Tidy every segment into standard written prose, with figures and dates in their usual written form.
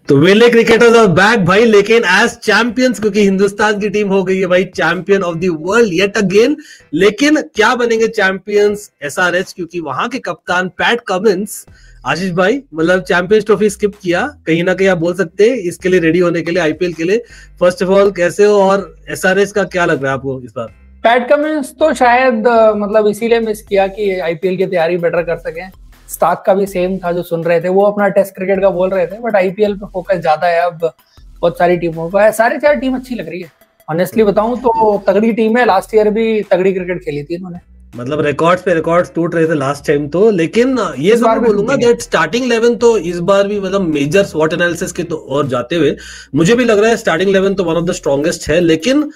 तो वेले cricketers are back भाई, लेकिन एज चैंपियंस, क्योंकि हिंदुस्तान की टीम हो गई है भाई champion of the world yet again. लेकिन क्या बनेंगे चैंपियंस एसआरएच, क्योंकि वहां के कप्तान पैट कमिंस, आशीष भाई मतलब चैंपियंस ट्रॉफी स्किप किया, कहीं ना कहीं आप बोल सकते हैं इसके लिए रेडी होने के लिए, आईपीएल के लिए। फर्स्ट ऑफ ऑल कैसे हो, और एसआरएच का क्या लग रहा है आपको इस बार? पैट कमिंस तो शायद मतलब इसीलिए मिस किया कि आईपीएल की तैयारी बेटर कर सके। स्टार्क का भी सेम था, जो सुन रहे थे वो अपना टेस्ट क्रिकेट का बोल रहे थे, बट आईपीएल पे फोकस ज्यादा है अब बहुत सारी टीमों का। सारी चार टीम अच्छी लग रही है, ऑनेस्टली बताऊं तो तगड़ी टीम है। लास्ट ईयर भी तगड़ी क्रिकेट खेली थी इन्होंने, मतलब रिकॉर्ड्स पे रिकॉर्ड्स टूट रहे थे लास्ट टाइम तो। लेकिन ये जरूर बोलूंगा दैट स्टार्टिंग 11 तो इस बार भी मतलब मेजर स्वॉट एनालिसिस के तो और जाते हुए मुझे भी लग रहा है स्टार्टिंग 11 तो वन ऑफ द स्ट्रॉन्गेस्ट है। लेकिन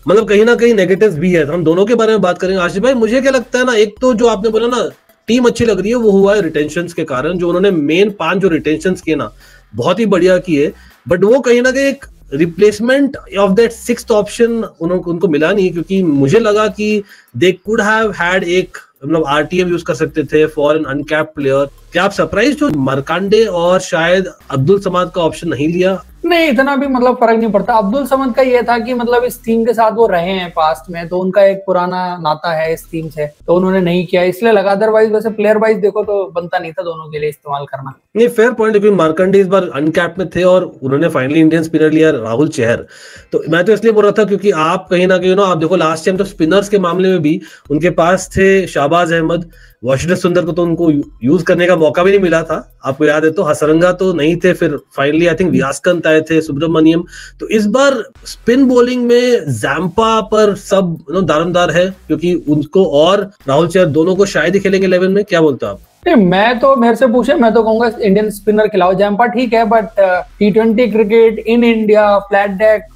मतलब कहीं ना कहीं नेगेटिव्स भी है, हम दोनों के बारे में बात करेंगे। आशीष भाई मुझे क्या लगता है ना, एक तो जो आपने बोला ना टीम अच्छी लग रही है, वो हुआ है रिटेंशंस के कारण। जो उन्होंने मेन 5 जो रिटेंशंस किए ना बहुत ही बढ़िया किए, बट वो कहीं ना कहीं एक replacement of that sixth option उनको मिला नहीं, क्योंकि मुझे लगा कि दे कुड हैव हैड एक मतलब आरटीएम यूज कर सकते थे फॉर एन अनकैप्ड प्लेयर। क्या आप सरप्राइज हो मरकांडे और शायद अब्दुल समाद का ऑप्शन नहीं लिया? नहीं, इतना भी मतलब फर्क नहीं पड़ता। अब्दुल समद का ये था कि मतलब इस टीम के साथ वो रहे हैं पास्ट में, तो उनका एक पुराना नाता है इस टीम से, तो उन्होंने नहीं किया इसलिए लगा। अदरवाइज वैसे प्लेयर वाइज देखो तो बनता नहीं था दोनों के लिए इस्तेमाल करना। नहीं, फेयर पॉइंट, क्योंकि मार्कंडे इस बार अनकैप में थे और उन्होंने फाइनली इंडियन स्पिनर लिया राहुल चहर। तो मैं तो इसलिए बोल रहा था क्योंकि आप कहीं ना कहीं आप देखो लास्ट टाइम तो स्पिनर्स के मामले में भी उनके पास थे शाहबाज अहमद, वाशिंगटन सुंदर को तो उनको यूज करने का मौका भी नहीं मिला था, आपको याद है। तो हसरंगा तो नहीं थे, फिर फाइनली आई थिंक वियास्कंत आए थे, सुब्रमण्यम। तो इस बार स्पिन बॉलिंग में जैम्पा पर सब दारोमदार है, क्योंकि उनको और राहुल चहर दोनों को शायद ही खेलेंगे 11 में। क्या बोलते हो आप? मैं तो मेरे से पूछे मैं तो कहूंगा इंडियन स्पिनर खिलाओ। जैम्पा ठीक है, but T20 cricket in India flat deck,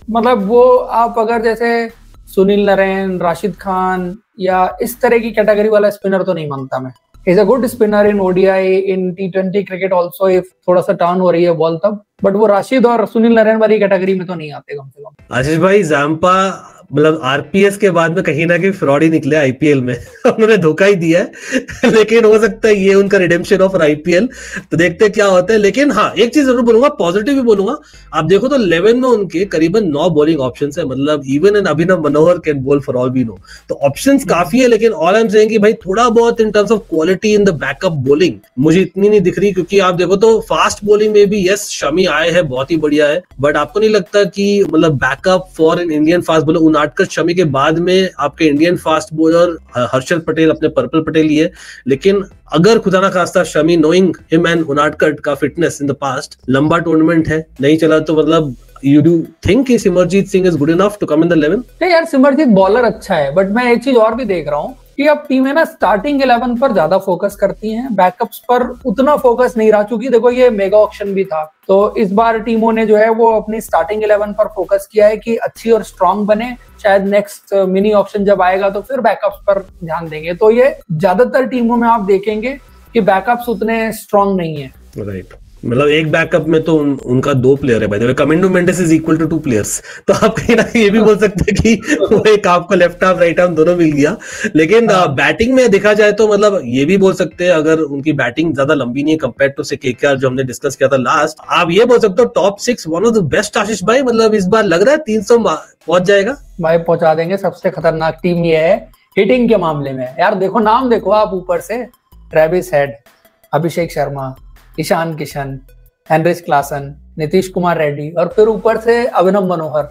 मतलब वो आप अगर जैसे सुनील नरेन, राशिद खान या इस तरह की कैटेगरी वाला स्पिनर तो नहीं मानता मैं। Is a good spinner in ODI, in T20 cricket also, if थोड़ा सा टर्न हो रही है बॉल तब, बट वो राशिद और सुनील नरेन वाली कैटेगरी में तो नहीं आते कम से कम। आशीष भाई जैम्पा मतलब आरपीएस के बाद में कहीं ना कहीं फ्रॉड ही निकले आईपीएल में उन्होंने धोखा ही दिया है लेकिन हो सकता है ये उनका रिडेम्पशन ऑफ आईपीएल, तो देखते हैं क्या होता है। लेकिन हाँ, एक चीज जरूर बोलूंगा, पॉजिटिव भी बोलूंगा। आप देखो तो 11 में उनके करीबन 9 बॉलिंग ऑप्शंस है, मतलब even an Abhinav Manohar can bowl for all we know. तो ऑप्शंस काफी है, लेकिन ऑल आई एम सेइंग कि भाई थोड़ा बहुत इन terms of quality in the backup bowling मुझे इतनी नहीं दिख रही। क्योंकि आप देखो तो फास्ट बॉलिंग में भी यस शमी आए हैं, बहुत ही बढ़िया है, बट आपको नहीं लगता कि मतलब backup for an Indian fast bowler Unadkat Shami के बाद में आपके Indian fast bowler Harshal Patel अपने पर्पल पटेल ही है। लेकिन अगर खुदा ना खास्ता Shami knowing him and Unadkat का फिटनेस इन द पास्ट, लंबा टूर्नामेंट है, नहीं चला तो मतलब यू डू थिंक कि Simarjeet Singh is good enough to come in the 11? नहीं यार, सिमरजीत बॉलर अच्छा है, बट मैं एक चीज और भी देख रहा हूँ कि अब टीमें ना स्टार्टिंग 11 पर ज्यादा फोकस करती हैं, बैकअप्स पर उतना फोकस नहीं रहा। चूंकि देखो ये मेगा ऑक्शन भी था, तो इस बार टीमों ने जो है वो अपनी स्टार्टिंग 11 पर फोकस किया है कि अच्छी और स्ट्रांग बने। शायद नेक्स्ट मिनी ऑक्शन जब आएगा तो फिर बैकअप्स पर ध्यान देंगे। तो ये ज्यादातर टीमों में आप देखेंगे कि बैकअप्स उतने स्ट्रांग नहीं है। राइट, मतलब एक बैकअप में तो उनका 2 प्लेयर है, by the way Kamindu Mendis is equal to 2 players. तो आप कहीं ना ये भी बोल सकते हैं कि वो एक आपको लेफ्ट आर्म राइट आर्म दोनों मिल गया। लेकिन बैटिंग में देखा जाए तो मतलब ये भी बोल सकते हैं, अगर उनकी बैटिंग ज्यादा लंबी नहीं है कंपेयर टू से केकेआर जो हमने डिस्कस किया था लास्ट, आप ये बोल सकते हो top 6 one of the best. Ashish भाई मतलब इस बार लग रहा है 300 पहुंच जाएगा भाई, पहुंचा देंगे। सबसे खतरनाक टीम ये है हिटिंग के मामले में यार। देखो नाम देखो आप ऊपर से, Travis head, Abhishek Sharma, Ishan Kishan, Heinrich Klaasen, Nitish Kumar Reddy और फिर ऊपर से अभिनव मनोहर।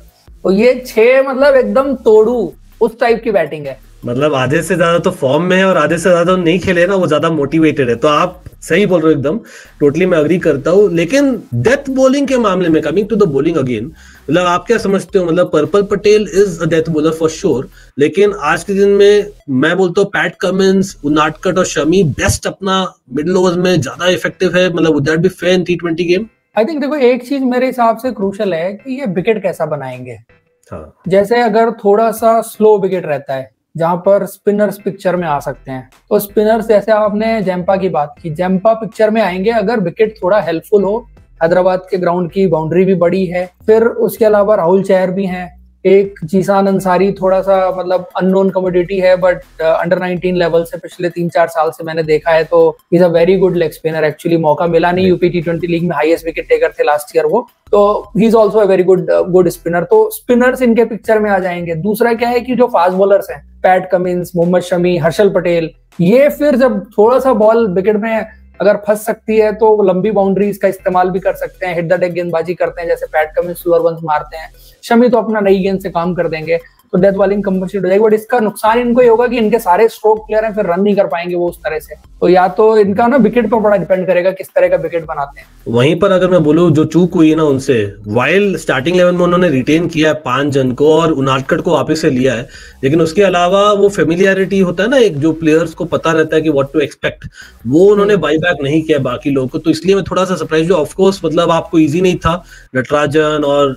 तो ये 6 मतलब एकदम तोड़ू उस टाइप की बैटिंग है। मतलब आधे से ज्यादा तो फॉर्म में है और आधे से ज्यादा नहीं खेले ना, वो ज्यादा मोटिवेटेड है। तो आप सही बोल रहे हो एकदम, टोटली मैं अग्री करता हूँ। लेकिन डेथ बॉलिंग के मामले में, coming to the bowling again, मतलब आप क्या समझते हो? मतलब purple Patel is a death bowler for sure, लेकिन आज के दिन में मैं बोलता हूँ पैट कमिंस, उनादकट और शमी बेस्ट अपना मिडिल ओवर्स में ज्यादा इफेक्टिव है। मतलब would that be fair in T20 game? I think देखो एक चीज मेरे हिसाब से क्रूशल है कि ये विकेट कैसा बनाएंगे। हाँ, जैसे अगर थोड़ा सा स्लो विकेट रहता है जहां पर स्पिनर्स पिक्चर में आ सकते हैं, तो स्पिनर्स जैसे आपने जैम्पा की बात की, जैम्पा पिक्चर में आएंगे अगर विकेट थोड़ा हेल्पफुल हो। हैदराबाद के ग्राउंड की बाउंड्री भी बड़ी है, फिर उसके अलावा राहुल चहर भी हैं, एक जीसान अंसारी थोड़ा सा मतलब अननोन कमोडिटी है, बट अंडर 19 लेवल से पिछले 3-4 साल से मैंने देखा है, तो is a very good leg spinner. Actually मौका मिला नहीं, यूपी T20 लीग में हाईएस्ट विकेट टेकर थे लास्ट ईयर वो, तो he is also a very good spinner. तो स्पिनर्स इनके पिक्चर में आ जाएंगे। दूसरा क्या है कि जो फास्ट बॉलर्स हैं, पैट कमिंस, मोहम्मद शमी, हर्षल पटेल, ये फिर जब थोड़ा सा बॉल विकेट में अगर फंस सकती है तो लंबी बाउंड्रीज का इस्तेमाल भी कर सकते हैं, हिट द डेक गेंदबाजी करते हैं, जैसे पैट कमिंस स्लोअर वंस मारते हैं। शमी तो अपना नई गेंद से काम कर देंगे, तो डेथ बॉलिंग कंपनसेट हो जाएगी। बट इसका नुकसान इनको ये होगा कि इनके सारे स्ट्रोक प्लेयर हैं, फिर रन नहीं कर पाएंगे वो उस तरह से। तो या तो इनका ना विकेट पर बड़ा डिपेंड करेगा किस तरह का विकेट बनाते हैं। वहीं पर अगर मैं बोलूं, जो चूक हुई है ना उनसे, वाइल स्टार्टिंग 11 में उन्होंने रिटेन किया है 5 जन को और उनादकट को वापस से लिया है, लेकिन उसके अलावा वो फेमिलियरिटी होता है ना, एक जो प्लेयर्स को पता रहता है कि व्हाट टू एक्सपेक्ट, वो उन्होंने बाई बैक नहीं किया बाकी लोगों को। तो इसलिए मैं थोड़ा सा सरप्राइज हूं। ऑफ कोर्स मतलब आपको इजी नहीं था नटराजन और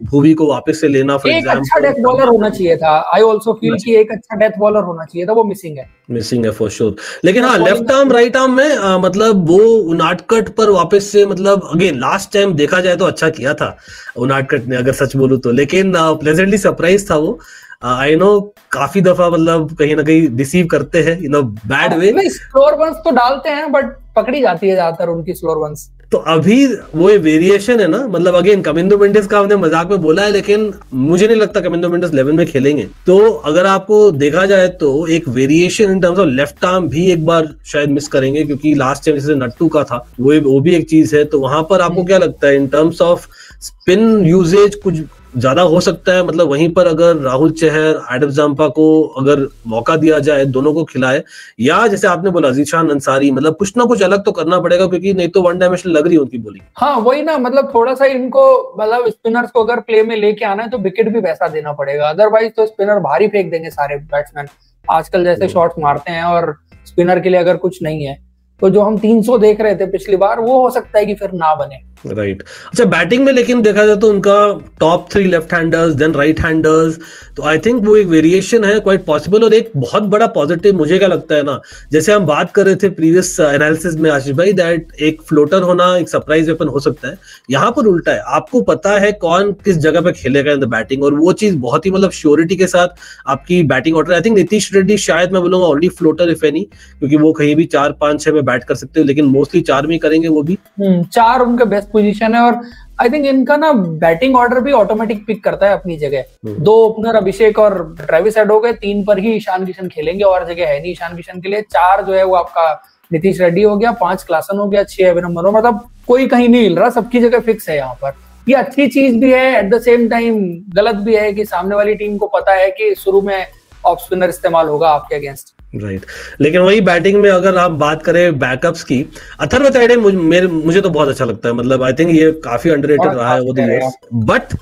भुवी को वापस से लेना। फॉर एग्जांपल एक अच्छा डेथ बॉलर होना चाहिए था। आई आल्सो फील कि एक अच्छा डेथ बॉलर होना चाहिए था, वो मिसिंग है फॉर श्योर। लेकिन हाँ, लेफ्ट आर्म राइट आर्म में मतलब वो उनादकट पर वापस से, मतलब अगेन लास्ट टाइम देखा जाए तो अच्छा किया था उनादकट ने, अगर सच बोलूं तो। लेकिन प्लेजेंटली सरप्राइज था वो। आई नो काफी दफा मतलब कहीं ना कहीं डिसीव करते हैं in a bad way. Slower ones तो डालते हैं, बट पकड़ी जाती है ज्यादातर उनकी स्लोअर वंस। तो अभी वो वेरिएशन है ना, मतलब अगेन कमिंदो मेंडिस का हमने मजाक में बोला है, लेकिन मुझे नहीं लगता कमिंदो मेंडिस 11 में खेलेंगे। तो अगर आपको देखा जाए तो एक variation in terms of left arm भी एक बार शायद मिस करेंगे, क्योंकि लास्ट टाइम जैसे नट्टू का था वो भी एक चीज है। तो वहां पर आपको क्या लगता है in terms of spin usage कुछ ज्यादा हो सकता है? मतलब वहीं पर अगर राहुल चहर, एडम जाम्पा को अगर मौका दिया जाए, दोनों को खिलाए, या जैसे आपने बोला जीशान अंसारी, मतलब कुछ ना कुछ अलग तो करना पड़ेगा, क्योंकि नहीं तो वन डायमेंशनल लग रही है उनकी बॉलिंग। हाँ वही ना, मतलब थोड़ा सा इनको मतलब स्पिनर्स को अगर प्ले में लेके आना है तो विकेट भी वैसा देना पड़ेगा, अदरवाइज तो स्पिनर भारी फेंक देंगे सारे बैट्समैन आजकल जैसे शॉट्स मारते हैं, और स्पिनर के लिए अगर कुछ नहीं है तो जो हम 300 देख रहे थे पिछली बार, वो हो सकता है कि फिर ना बने। राइट अच्छा, बैटिंग में लेकिन देखा जाए तो उनका top 3 left handers, then right handers, तो आई थिंक वो एक वेरिएशन है क्वाइट पॉसिबल। और एक बहुत बड़ा पॉजिटिव मुझे क्या लगता है ना, जैसे हम बात कर रहे थे प्रीवियस एनालिसिस में आशीष भाई, दैट एक फ्लोटर होना एक सरप्राइज वेपन हो सकता है। यहाँ पर उल्टा है, आपको पता है कौन किस जगह पे खेलेगा इन द बैटिंग, और वो चीज बहुत ही मतलब श्योरिटी के साथ आपकी batting order. I think Nitish Reddy शायद मैं बोलूंगा ओनली फ्लोटर इफ एनी, क्योंकि वो कहीं भी 4, 5, 6 में बैट कर सकते हो, लेकिन मोस्टली 4 में करेंगे वो भी। 4 उनका बेस्ट पोजीशन है, और आई थिंक इनका ना बैटिंग ऑर्डर भी ऑटोमेटिक पिक करता है अपनी जगह। 2 ओपनर अभिषेक और ट्रेविस हेड हो गए, 3 पर ही ईशान किशन खेलेंगे, और जगह है नहीं ईशान किशन के लिए। 4 जो है वो आपका नीतीश रेड्डी हो गया, 5 क्लासन हो गया, 6 अभिनंदन, मतलब कोई कहीं नहीं हिल रहा, सबकी जगह फिक्स है यहाँ पर। ये अच्छी चीज भी है, एट द सेम टाइम गलत भी है कि सामने वाली टीम को पता है कि शुरू में ऑफ स्पिनर इस्तेमाल होगा आपके अगेंस्ट। राइट लेकिन वही बैटिंग में अगर आप बात करें बैकअप्स की, अथर्व तायडे मुझे तो बहुत अच्छा लगता है। मतलब आई थिंक ये काफी अंडररेटेड रहा है वो द इयर्स, बट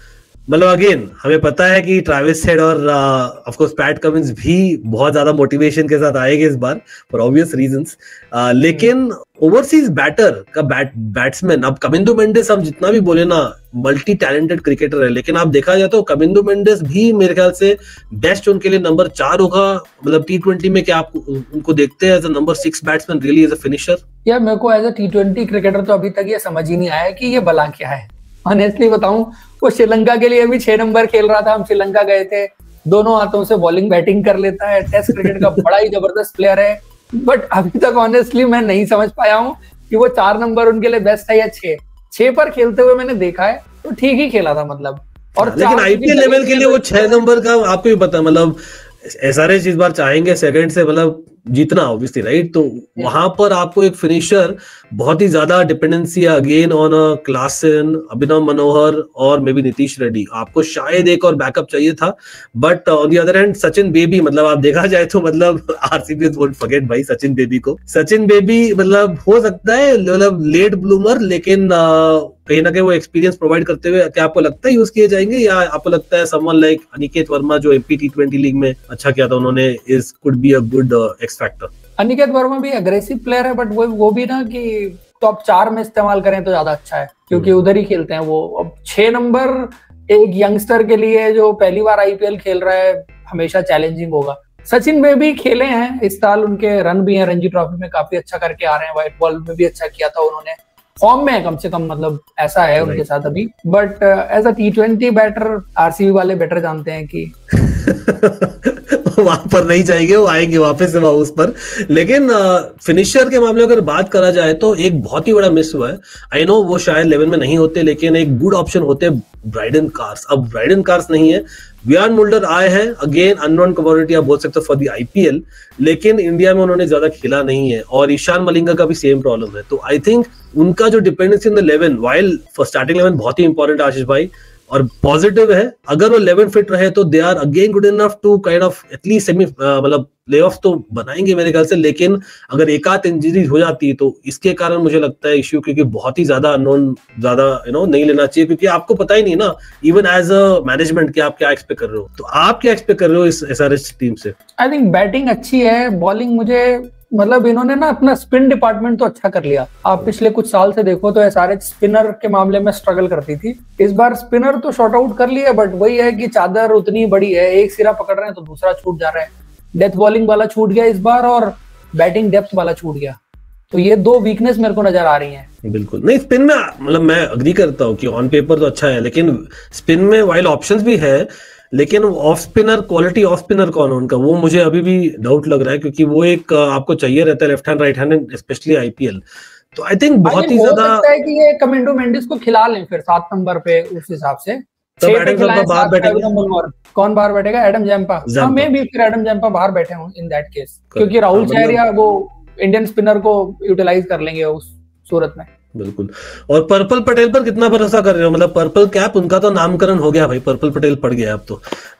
मतलब अगेन हमें पता है कि ट्रेविस हेड और ऑफ कोर्स पैट कमिंस भी बहुत ज्यादा मोटिवेशन के साथ आएंगे इस बार फॉर ऑब्वियस रीजंस। लेकिन ओवरसीज बैटर का बैट्समैन, अब कमिंदो मेंडिस हम जितना भी बोले ना मल्टी टैलेंटेड क्रिकेटर है, लेकिन आप देखा जाए तो कमिंदो मेंडिस भी मेरे ख्याल से बेस्ट उनके लिए नंबर 4 होगा। मतलब T20 में क्या आप उनको देखते हैं as a number 6 batsman, really as a finisher? यार मेरे को एज अ T20 क्रिकेटर तो अभी तक ये समझ ही नहीं आया कि ये भला क्या है। ऑनेस्टली बताऊं, वो श्रीलंका के लिए भी 6 नंबर खेल रहा था, हम श्रीलंका गए थे, दोनों हाथों से बॉलिंग बैटिंग कर लेता है, टेस्ट क्रिकेट का बड़ा ही जबरदस्त प्लेयर है। बट अभी तक ऑनेस्टली मैं नहीं समझ पाया हूँ कि वो 4 नंबर उनके लिए बेस्ट है या 6 पर खेलते हुए मैंने देखा है तो ठीक ही खेला था मतलब। और लेकिन आईपीएल लेवल के लिए वो 6 नंबर का आपको भी पता है, मतलब एसआरएच इस बार चाहेंगे सेकंड से मतलब जीतना ऑब्वियसली, राइट? तो वहां पर आपको एक फिनिशर बहुत ही ज्यादा डिपेंडेंसी है अगेन ऑन अ क्लासन, अभिनव मनोहर और मे बी नीतीश रेड्डी। आपको शायद एक और बैकअप चाहिए था, but on the other hand Sachin baby, मतलब आप देखा जाए तो मतलब आरसीबी वोंट फॉरगेट भाई सचिन बेबी को। सचिन बेबी मतलब हो सकता है मतलब लेट ब्लूमर, लेकिन कहीं ना कहीं वो एक्सपीरियंस प्रोवाइड करते हुए क्या आपको लगता है यूज किए जाएंगे, या आपको लगता है समवन लाइक अनिकेत वर्मा जो एमपी T20 लीग में अच्छा किया था उन्होंने is could be a good x factor? Aniket Verma भी अग्रेसिव प्लेयर है, बट वो भी ना कि टॉप 4 में इस्तेमाल करें तो ज्यादा अच्छा है, क्योंकि उधर ही खेलते हैं वो। अब 6 नंबर एक यंगस्टर के लिए जो पहली बार आईपीएल खेल रहा है हमेशा चैलेंजिंग होगा। सचिन में भी खेले हैं इस साल, उनके रन भी हैं रणजी ट्रॉफी में, काफी अच्छा करके आ रहे हैं, व्हाइट बॉल में भी अच्छा किया था उन्होंने। फॉर्म में है कम से कम, मतलब ऐसा है उनके साथ अभी। But as a T20 batter RCB वाले बेटर जानते हैं कि वहां पर नहीं जाएंगे, वो आएंगे वापस से उस पर। लेकिन फिनिशर के मामले में अगर बात करा जाए तो एक बहुत ही बड़ा मिस हुआ है। आई नो वो शायद 11 में नहीं होते, लेकिन एक गुड ऑप्शन होते ब्राइडन कार्स। अब ब्राइडन कार्स नहीं है, वियान मुल्डर आए हैं, अगेन अननोन कमोडिटी आप बोल सकते हो फॉर द आईपीएल, लेकिन इंडिया में उन्होंने ज्यादा खेला नहीं है। और ईशान मलिंगा का भी सेम प्रॉब्लम है। तो आई थिंक उनका जो dependency in the 11 while starting 11 बहुत ही इंपॉर्टेंट आशीष भाई, और पॉजिटिव है। अगर वो 11 फिट रहे तो they are again good enough to kind of at least semi मतलब प्लेऑफ्स तो बनाएंगे मेरे ख्याल से। लेकिन अगर एक आध इंजरी हो जाती है तो इसके कारण मुझे लगता है इश्यू, क्योंकि बहुत ही ज्यादा अननोन, ज्यादा नहीं लेना चाहिए, क्योंकि आपको पता ही नहीं ना इवन एज अ मैनेजमेंट कि आप क्या एक्सपेक्ट कर रहे हो। तो आप क्या एक्सपेक्ट कर रहे हो इस एसआरएच टीम से? आई थिंक बैटिंग अच्छी है, बॉलिंग मुझे मतलब इन्होंने ना अपना स्पिन डिपार्टमेंट तो अच्छा कर लिया। आप पिछले कुछ साल से देखो तो एसआरएच स्पिनर के मामले में स्ट्रगल करती थी। इस बार स्पिनर तो शॉर्ट आउट कर लिया, बट वही है कि चादर उतनी बड़ी है, एक सिरा पकड़ रहे हैं तो दूसरा छूट जा रहा है। डेथ बॉलिंग वाला छूट गया इस बार, और बैटिंग डेप्थ वाला छूट गया। तो ये दो वीकनेस मेरे को नजर आ रही हैं। बिल्कुल नहीं, स्पिन में मतलब मैं अग्री करता हूँ कि ऑन पेपर तो अच्छा है, लेकिन स्पिन में वाइल ऑप्शंस भी है, लेकिन off spinner, quality off spinner कौन है उनका, वो मुझे अभी भी डाउट लग रहा है, क्योंकि वो एक आपको चाहिए रहता है left hand right hand, specially IPL. तो आई थिंक बहुत ही ज्यादा हो सकता है कि ये कमिंडो मेंडिस को खिला लें फिर 7 नंबर पे, उस हिसाब से। तो एडम जैम्पा बाहर बैठेंगे, कौन बाहर बैठेगा? Adam Zampa. मैं भी फिर एडम जैम्पा बाहर बैठे हूं इन दैट केस, क्योंकि राहुल चहरिया वो इंडियन स्पिनर को यूटिलाइज कर लेंगे उस सूरत में। बिल्कुल। और पर्पल पटेल पर कितना भरोसा कर रहे हो? मतलब पर्पल कैप उनका तो नामकरण हो गया भाई, पर्पल पटेल पड़ गया अब तो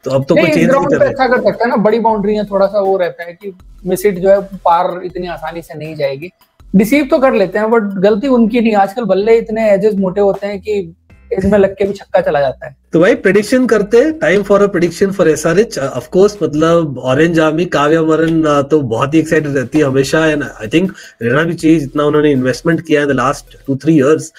कोई चेंज नहीं कर रहे। अच्छा कर सकता है ना, बड़ी बाउंड्री है, थोड़ा सा वो रहता है कि मिस हिट जो है पार इतनी आसानी से नहीं जाएगी। डिसीव तो कर लेते हैं, बट गलती उनकी नहीं। आजकल बल्ले इतने एजेस मोटे होते हैं कि इसमें लग के भी छक्का चला जाता है। तो भाई प्रेडिक्शन करते हैं, time for a prediction for SRH. Of course मतलब ऑरेंज आर्मी काव्या मरन तो बहुत ही एक्साइटेड रहती है हमेशा, एंड आई थिंक रहना भी चाहिए, जितना उन्होंने इन्वेस्टमेंट किया है द लास्ट 2-3 इयर्स।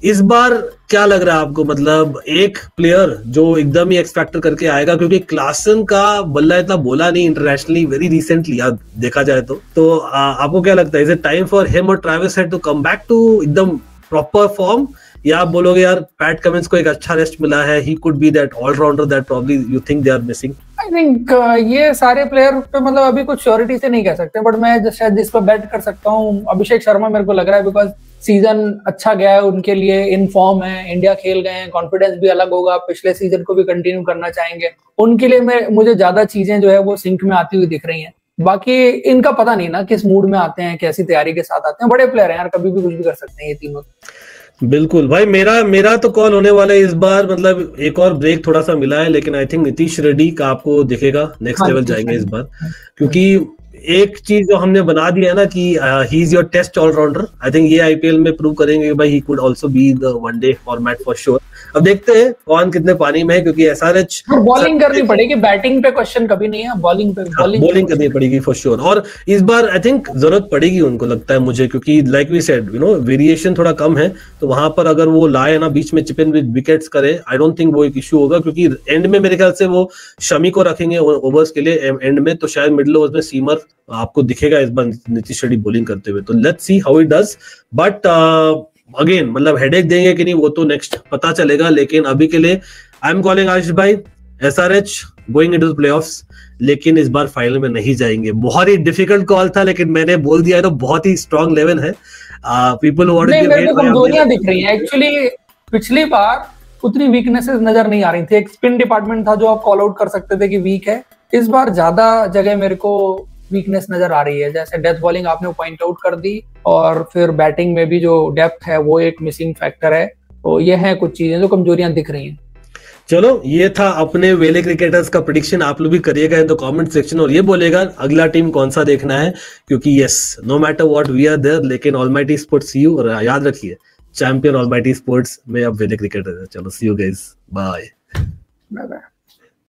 इस बार क्या लग रहा है आपको, मतलब एक प्लेयर जो एकदम ही एक्स फैक्टर करके आएगा, क्योंकि क्लासन का बल्ला इतना बोला नहीं इंटरनेशनली वेरी रिसेंटली याद देखा जाए तो आपको क्या लगता है, is it time for him और Travis Head to come back to एकदम प्रॉपर फॉर्म, या आप बोलोगे यार पैट कमिंस को एक अच्छा रेस्ट मिला है, he could be that allrounder that probably you think they are missing? I think ये सारे प्लेयर पे मतलब अभी कुछ श्योरिटी से नहीं कह सकते, बट मैं शायद जिस पर बैट कर सकता हूँ अभिषेक शर्मा मेरे को लग रहा है, बिकॉज सीजन अच्छा गया है उनके लिए, इन फॉर्म है, इंडिया खेल गए हैं, कॉन्फिडेंस भी अलग होगा, पिछले सीजन को भी कंटिन्यू करना चाहेंगे। उनके लिए मुझे ज्यादा चीजें जो है वो सिंक में आती हुई दिख रही हैं। बाकी इनका पता नहीं ना किस मूड में आते हैं, कैसी तैयारी के साथ आते हैं। बड़े प्लेयर हैं यार, कभी भी कुछ भी कर सकते हैं ये तीनों। बिल्कुल भाई, मेरा तो कॉल होने वाला है इस बार। मतलब एक और ब्रेक थोड़ा सा मिला है, लेकिन आई थिंक नीतीश रेड्डी का आपको दिखेगा नेक्स्ट लेवल जाएंगे इस बार, क्योंकि एक चीज जो हमने बना दिया है ना कि he is your test allrounder. I think ये आईपीएल में प्रूव करेंगे कि भाई he could also be the one day format for sure. अब देखते हैं कौन कितने पानी में है, क्योंकि एसआरएच बॉलिंग करनी पड़ेगी, बैटिंग पे क्वेश्चन कभी नहीं है, बॉलिंग करनी पड़ेगी फॉर श्योर। और इस बार आई थिंक जरूरत पड़ेगी उनको, लगता है मुझे, क्योंकि लाइक वी सेड वेरिएशन थोड़ा कम है, तो वहां पर अगर वो लाए ना बीच में चिप इन विद विकेट्स करे, आई डोंट थिंक वो एक इश्यू होगा, क्योंकि एंड में मेरे ख्याल से वो शमी को रखेंगे ओवर्स के लिए एंड में, तो शायद मिडिल ओवर्स में सीमर आपको दिखेगा इस बार नीतीश रेड्डी बॉलिंग करते हुए। तो let's see how it does, but again मतलब हेडेक देंगे कि नहीं वो तो नेक्स्ट पता चलेगा। लेकिन अभी के लिए आई एम कॉलिंग आशीष भाई SRH going into the playoffs, लेकिन इस बार फाइनल में नहीं जाएंगे। बहुत ही डिफिकल्ट कॉल था, लेकिन मैंने बोल दिया है तो बहुत ही स्ट्रॉन्ग लेवल है। People who want to give hate, कमजोरियां दिख रही हैं एक्चुअली। पिछली बार उतनी वीकनेसेस नजर नहीं आ रही थी। एक स्पिन डिपार्टमेंट था जो आप कॉल आउट कर सकते थे कि वीक है। इस बार ज्यादा जगह मेरे को वीकनेस नजर आ रही है, जैसे डेथ बॉलिंग आपने पॉइंट आउट कर दी, और फिर बैटिंग में भी जो डेप्थ है वो एक मिसिंग फैक्टर है। तो ये है कुछ चीजें जो कमजोरियां दिख रही हैं। चलो ये था अपने वेले क्रिकेटर्स का प्रेडिक्शन। आप लोग भी करिएगा इन द कमेंट सेक्शन, और ये बोलेगा अगला टीम कौन सा देखना है, क्योंकि yes no matter what we are there, लेकिन ऑलमाइटी स्पोर्ट्स सी यू। और याद रखिए चैंपियन ऑलमाइटी स्पोर्ट्स में अब वेले क्रिकेटर है। चलो सी यू गाइस, बाय बाय।